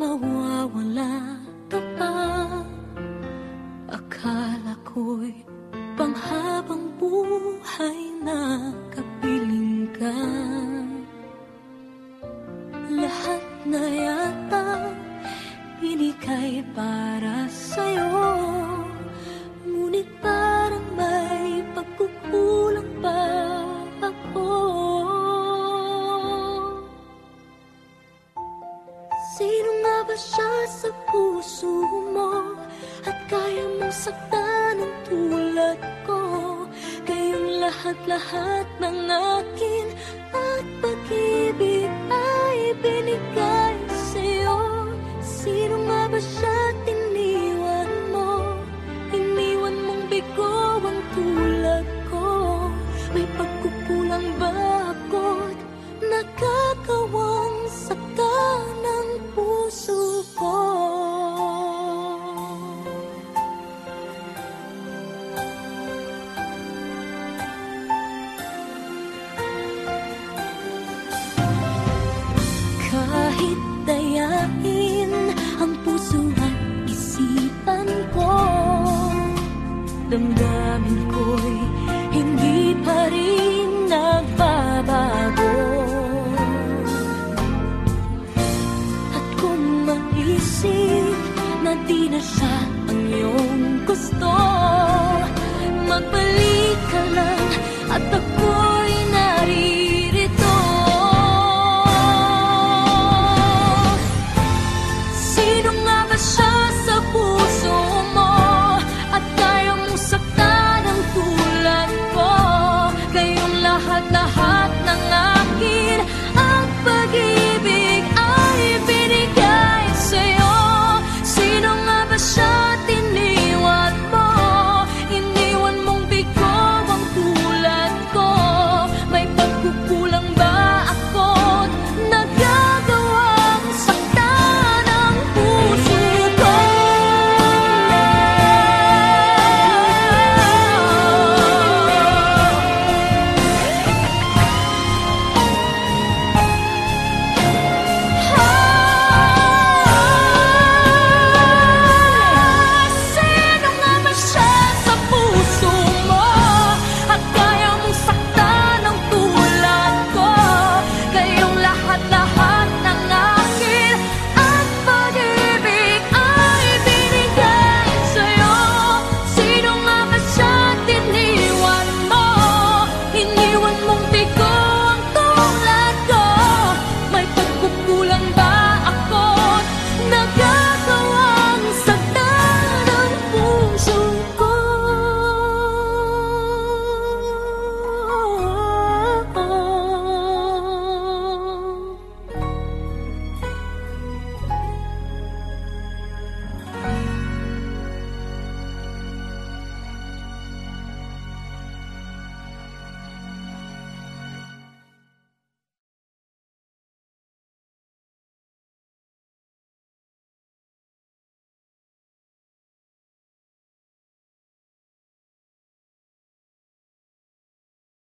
mawawala ka pa. Akala ko'y panghabang buhay na kapiling ka. Lahat na yata binigay para sa'yo, ngunit parang may pagkukulang pa ako. Sino nga ba siya sa puso mo at kaya mong saktan ng tulad ko? Kayong lahat-lahat ng akin at pag-ibig ay binigay sa'yo. Sino nga ba siya tiniwan mo? Iniwan mong bigo ang tulad ko. May pagkukulang ba ako't nakakawang saktan ng puso ko? Kahit dayain ang puso at isipan ko, damdamin ko'y hindi pa rin nagbabago. At kung maisip na di na siya ang iyong gusto, magbalik ka lang at ako'y naririto. Sino nga ba siya sa puso mo at kaya mong saktan ang tulad ko? Kayong lahat-lahat